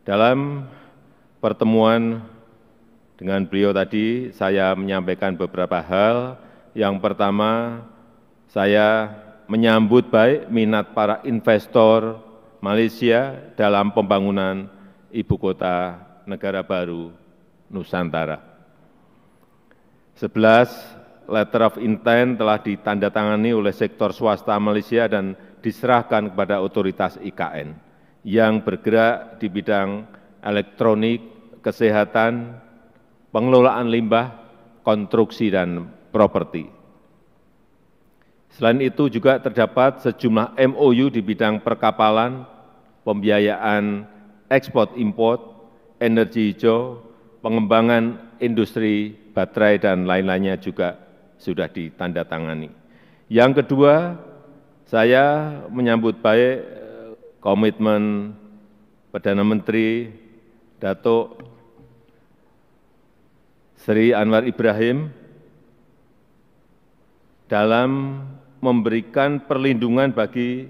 Dalam pertemuan dengan beliau tadi, saya menyampaikan beberapa hal. Yang pertama, saya menyambut baik minat para investor Malaysia dalam pembangunan ibu kota negara baru Nusantara. 11 letter of intent telah ditandatangani oleh sektor swasta Malaysia dan diserahkan kepada otoritas IKN yang bergerak di bidang elektronik, kesehatan, pengelolaan limbah, konstruksi, dan properti. Selain itu juga terdapat sejumlah MOU di bidang perkapalan, pembiayaan ekspor import, energi hijau, pengembangan industri baterai, dan lain-lainnya juga sudah ditandatangani. Yang kedua, saya menyambut baik komitmen Perdana Menteri Datuk Seri Anwar Ibrahim dalam memberikan perlindungan bagi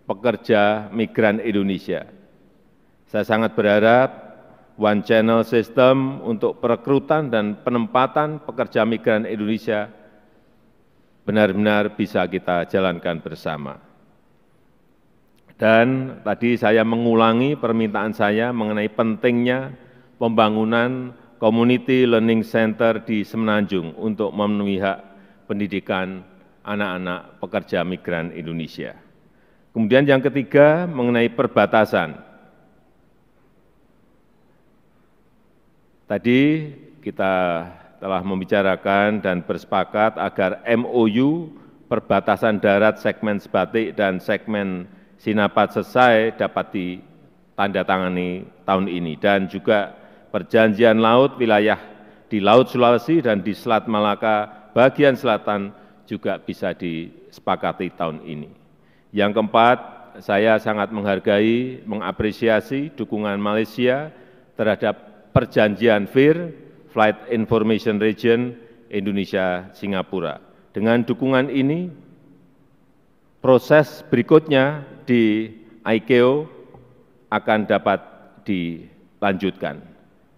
pekerja migran Indonesia. Saya sangat berharap one channel system untuk perekrutan dan penempatan pekerja migran Indonesia benar-benar bisa kita jalankan bersama. Dan tadi saya mengulangi permintaan saya mengenai pentingnya pembangunan Community Learning Center di Semenanjung untuk memenuhi hak pendidikan anak-anak pekerja migran Indonesia. Kemudian yang ketiga mengenai perbatasan. Tadi kita telah membicarakan dan bersepakat agar MOU perbatasan darat segmen Sebatik dan segmen Sinapat Sesai dapat ditandatangani tahun ini, dan juga perjanjian laut wilayah di Laut Sulawesi dan di Selat Malaka bagian selatan juga bisa disepakati tahun ini. Yang keempat, saya sangat menghargai, mengapresiasi dukungan Malaysia terhadap perjanjian FIR, Flight Information Region Indonesia-Singapura. Dengan dukungan ini, proses berikutnya di ICAO akan dapat dilanjutkan.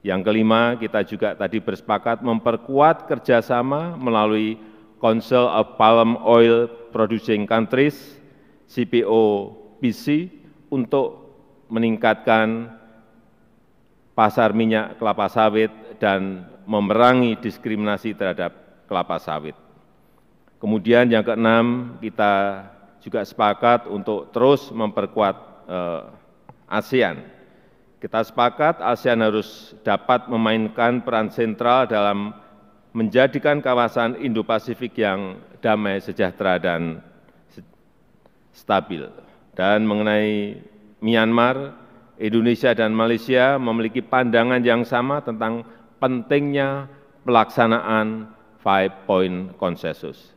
Yang kelima, kita juga tadi bersepakat memperkuat kerjasama melalui Council of Palm Oil Producing Countries, CPOPC, untuk meningkatkan pasar minyak kelapa sawit dan memerangi diskriminasi terhadap kelapa sawit. Kemudian yang keenam, kita juga sepakat untuk terus memperkuat ASEAN. Kita sepakat ASEAN harus dapat memainkan peran sentral dalam menjadikan kawasan Indo-Pasifik yang damai, sejahtera, dan stabil. Dan mengenai Myanmar, Indonesia dan Malaysia memiliki pandangan yang sama tentang pentingnya pelaksanaan 5-point konsensus.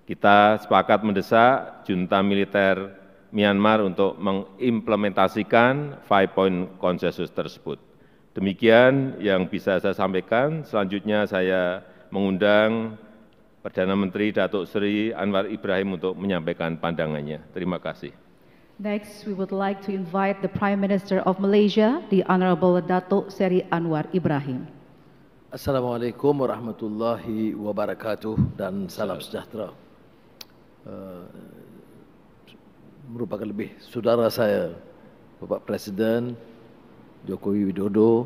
Kita sepakat mendesak junta militer Myanmar untuk mengimplementasikan 5-point konsensus tersebut. Demikian yang bisa saya sampaikan. Selanjutnya saya mengundang Perdana Menteri Datuk Seri Anwar Ibrahim untuk menyampaikan pandangannya. Terima kasih. Next, we would like to invite the Prime Minister of Malaysia, the Honorable Datuk Seri Anwar Ibrahim. Assalamualaikum warahmatullahi wabarakatuh dan salam sejahtera. Merupakan lebih saudara saya, Bapak Presiden Jokowi Widodo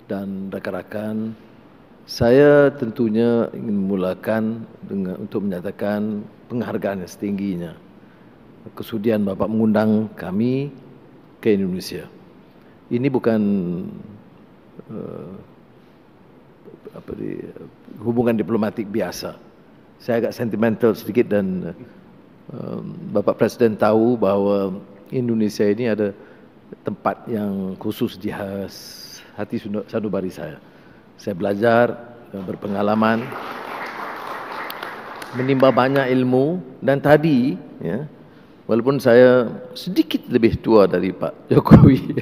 dan rakan-rakan. Saya tentunya ingin memulakan untuk menyatakan penghargaan yang setingginya kesudian Bapak mengundang kami ke Indonesia. Ini bukan hubungan diplomatik biasa. Saya agak sentimental sedikit dan Bapak Presiden tahu bahwa Indonesia ini ada tempat yang khusus di hati sanubari saya. Saya belajar, berpengalaman, menimba banyak ilmu, dan tadi, ya, walaupun saya sedikit lebih tua dari Pak Jokowi,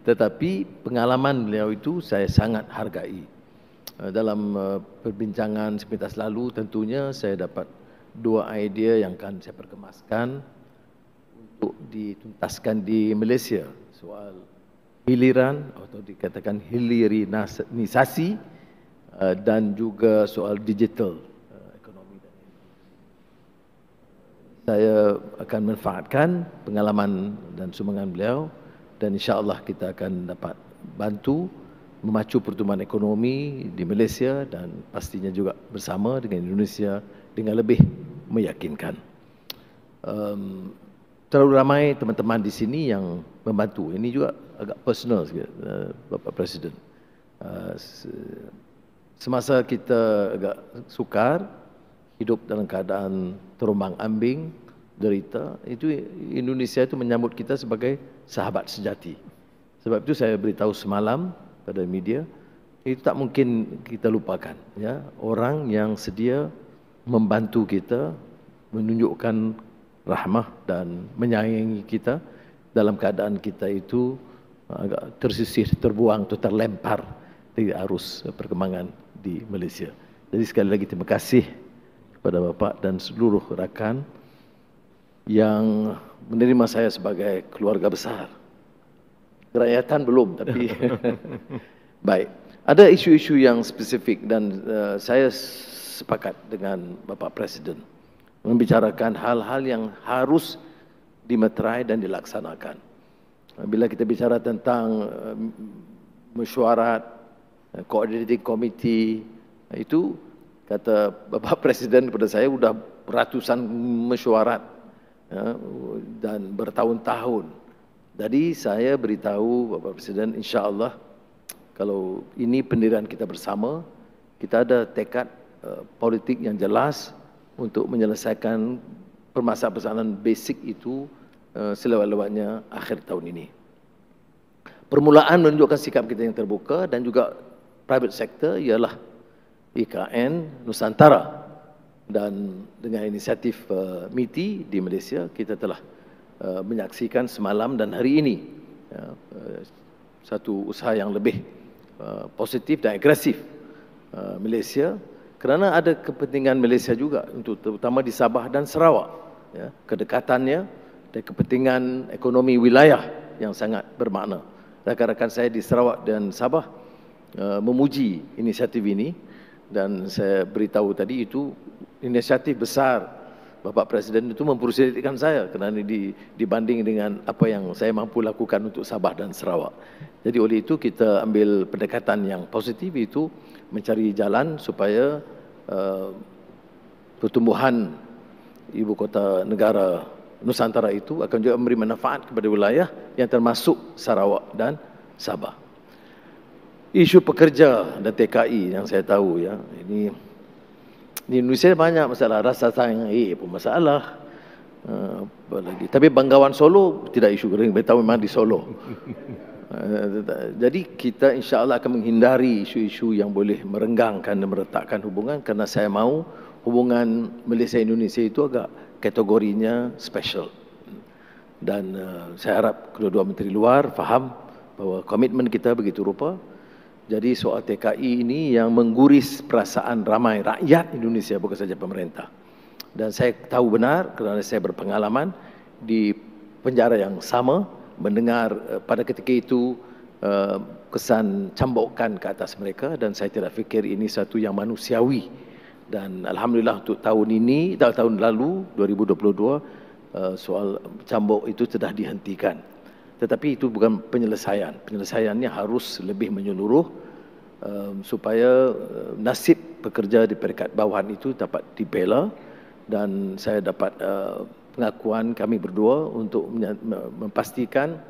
tetapi pengalaman beliau itu saya sangat hargai. Dalam perbincangan sepintas lalu, tentunya saya dapat dua idea yang akan saya perkemaskan untuk dituntaskan di Malaysia. Soal hiliran atau dikatakan hilirisasi dan juga soal digital ekonomi. Saya akan manfaatkan pengalaman dan sumbangan beliau dan insya-Allah kita akan dapat bantu memacu pertumbuhan ekonomi di Malaysia dan pastinya juga bersama dengan Indonesia dengan lebih meyakinkan. Terlalu ramai teman-teman di sini yang membantu. Ini juga agak personal sikit, Bapak Presiden. Semasa kita agak sukar, hidup dalam keadaan terombang-ambing, derita, itu Indonesia itu menyambut kita sebagai sahabat sejati. Sebab itu saya beritahu semalam pada media, itu tak mungkin kita lupakan. Ya, orang yang sedia membantu kita, menunjukkan rahmah dan menyayangi kita dalam keadaan kita itu agak tersisih, terbuang atau terlempar dari arus perkembangan di Malaysia. Jadi sekali lagi terima kasih kepada Bapak dan seluruh rakan yang menerima saya sebagai keluarga besar. Kerakyatan belum, tapi baik. Ada isu-isu yang spesifik dan saya sepakat dengan Bapak Presiden membicarakan hal-hal yang harus dimeterai dan dilaksanakan. Bila kita bicara tentang mesyuarat, coordinating committee, itu kata Bapak Presiden kepada saya sudah ratusan mesyuarat ya, dan bertahun-tahun. Jadi saya beritahu Bapak Presiden, insya-Allah kalau ini pendirian kita bersama, kita ada tekad politik yang jelas untuk menyelesaikan permasalahan basic itu selewat-lewatnya akhir tahun ini. Permulaan menunjukkan sikap kita yang terbuka dan juga private sector ialah IKN Nusantara, dan dengan inisiatif MITI di Malaysia kita telah menyaksikan semalam dan hari ini satu usaha yang lebih positif dan agresif Malaysia, kerana ada kepentingan Malaysia juga untuk terutama di Sabah dan Sarawak, ya, kedekatannya dan kepentingan ekonomi wilayah yang sangat bermakna. Rakan-rakan saya di Sarawak dan Sabah memuji inisiatif ini dan saya beritahu tadi itu inisiatif besar Bapak Presiden itu mempersilitkan saya kerana dibanding dengan apa yang saya mampu lakukan untuk Sabah dan Sarawak. Jadi oleh itu kita ambil pendekatan yang positif, itu mencari jalan supaya pertumbuhan ibu kota negara Nusantara itu akan juga memberi manfaat kepada wilayah yang termasuk Sarawak dan Sabah. Isu pekerja dan TKI yang saya tahu, ya, ini di Indonesia banyak masalah, rasa sayang pun masalah, apa lagi. Tapi Banggawan Solo tidak isu kering, saya tahu memang di Solo. Jadi kita insya-Allah akan menghindari isu-isu yang boleh merenggangkan dan meretakkan hubungan, kerana saya mahu hubungan Malaysia Indonesia itu agak kategorinya special. Dan saya harap kedua-dua menteri luar faham bahawa komitmen kita begitu rupa. Jadi soal TKI ini yang mengguris perasaan ramai rakyat Indonesia, bukan saja pemerintah. Dan saya tahu benar kerana saya berpengalaman di penjara yang sama, mendengar pada ketika itu kesan cambukan ke atas mereka, dan saya tidak fikir ini satu yang manusiawi. Dan alhamdulillah untuk tahun ini, tahun lalu 2022 soal cambuk itu sudah dihentikan. Tetapi itu bukan penyelesaian. Penyelesaiannya harus lebih menyeluruh supaya nasib pekerja di peringkat bawahan itu dapat dibela, dan saya dapat pengakuan kami berdua untuk memastikan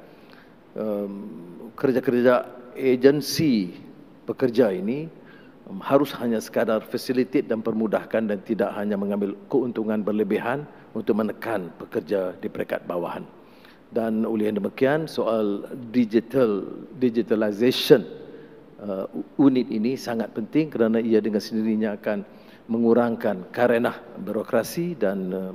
kerja-kerja agensi pekerja ini harus hanya sekadar facilitate dan permudahkan dan tidak hanya mengambil keuntungan berlebihan untuk menekan pekerja di peringkat bawahan. Dan oleh demikian soal digitalization unit ini sangat penting kerana ia dengan sendirinya akan mengurangkan karenah birokrasi dan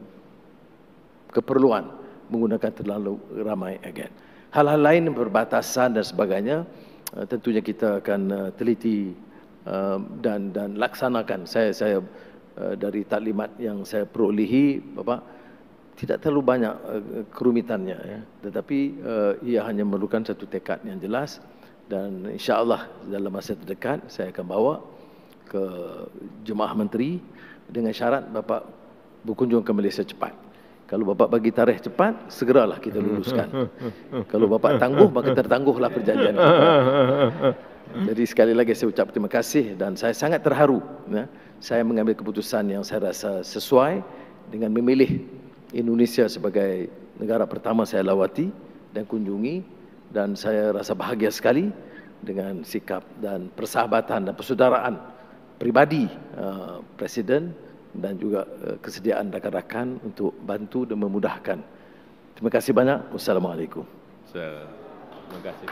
keperluan menggunakan terlalu ramai agen. Hal-hal lain berbatasan dan sebagainya tentunya kita akan teliti dan laksanakan. Saya dari taklimat yang saya perolehi, Bapak, tidak terlalu banyak kerumitannya, ya. Tetapi ia hanya memerlukan satu tekad yang jelas, dan insya-Allah dalam masa terdekat saya akan bawa ke Jemaah Menteri dengan syarat Bapak berkunjung ke Malaysia cepat. Kalau Bapak bagi tarikh cepat, segeralah kita luluskan. Kalau Bapak tangguh, maka tertangguhlah perjanjian kita. Jadi sekali lagi saya ucap terima kasih, dan saya sangat terharu, ya. Saya mengambil keputusan yang saya rasa sesuai dengan memilih Indonesia sebagai negara pertama saya lawati dan kunjungi, dan saya rasa bahagia sekali dengan sikap dan persahabatan dan persaudaraan pribadi Presiden dan juga kesediaan rakan-rakan untuk bantu dan memudahkan. Terima kasih banyak. Wassalamualaikum. Terima kasih.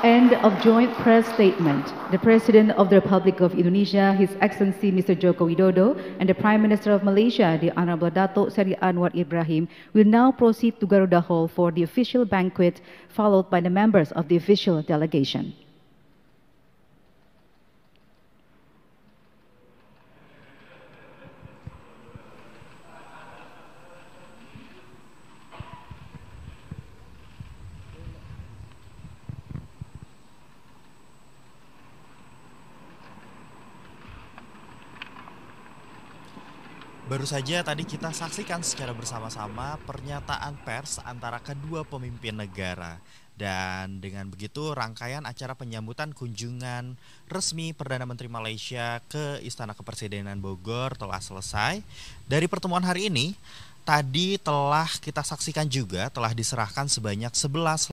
End of joint press statement. The President of the Republic of Indonesia, His Excellency Mr. Joko Widodo, and the Prime Minister of Malaysia, the Honorable Datuk Seri Anwar Ibrahim, will now proceed to Garuda Hall for the official banquet, followed by the members of the official delegation. Baru saja tadi kita saksikan secara bersama-sama pernyataan pers antara kedua pemimpin negara. Dan dengan begitu rangkaian acara penyambutan kunjungan resmi Perdana Menteri Malaysia ke Istana Kepresidenan Bogor telah selesai. Dari pertemuan hari ini, tadi telah kita saksikan juga telah diserahkan sebanyak 11